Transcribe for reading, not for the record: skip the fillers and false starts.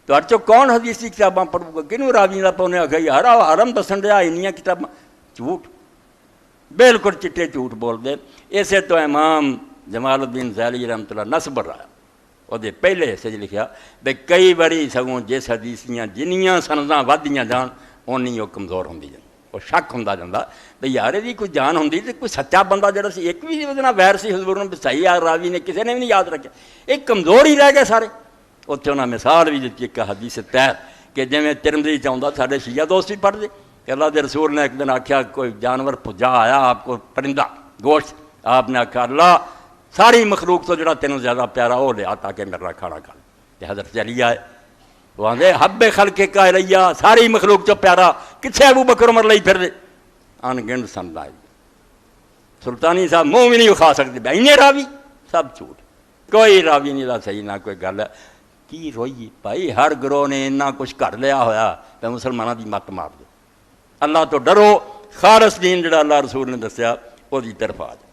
تو چو کون حدیث کی کتاباں پڑھو گا؟ کنوں راوی کا پونے آخیا یار حرم دسن دیا انیاں کتاباں، جھوٹ، بالکل چٹے جھوٹ بول دے۔ اسے تو امام جمال الدین ذیلی رحمۃ اللہ نسبر رہا وہ پہلے حصے لکھا بھئی کئی باری سگوں جس حدیث دیاں جنیاں سنداں ودیاں جان اونی وہ کمزور ہوندی جان، وہ شک ہوندا جاندا بھئی یار یہ کوئی جان ہوندی تے کوئی سچا بندہ جڑا سی ایک بھی وہ ویر سی حضور نے صحیح راوی نے کسی نے بھی نہیں یاد رکھا، ایک کمزور ہی رہ گئے سارے۔ اتنے انہاں مثال بھی دیتی ایک حدیث طے کہ جویں ترمذی چاہتا سارے شیعہ دوست بھی پڑھ دے کہ اللہ کے رسول نے ایک دن آخیا کوئی جانور پجا آیا آپ کو پرندہ گوشت، آپ نے آخیا اللہ ساری مخلوق تو جڑا تینوں زیادہ پیارا ہو لیا تاکہ میرا کھانا کھا لے۔ حضرت علی آئے وہ آدھے حب خلق کا الیہ، ساری مخلوق تو پیارا کتنے ابو بکر عمر لئی پھر دے ان گنڈ سن لائے۔ سلطانی صاحب منہ بھی نہیں کھا سکتے بھائی راوی سب جھوٹ، کوئی راوی نہیں دا صحیح نہ کوئی گل ہے۔ کی روئی بھائی ہر گروہ نے اتنا کچھ کر لیا ہویا تو مسلمانوں کی مت مار دو۔ اللہ تو ڈرو، خالص دین جڑا اللہ رسول نے دسیا وہ طرف آ جائے۔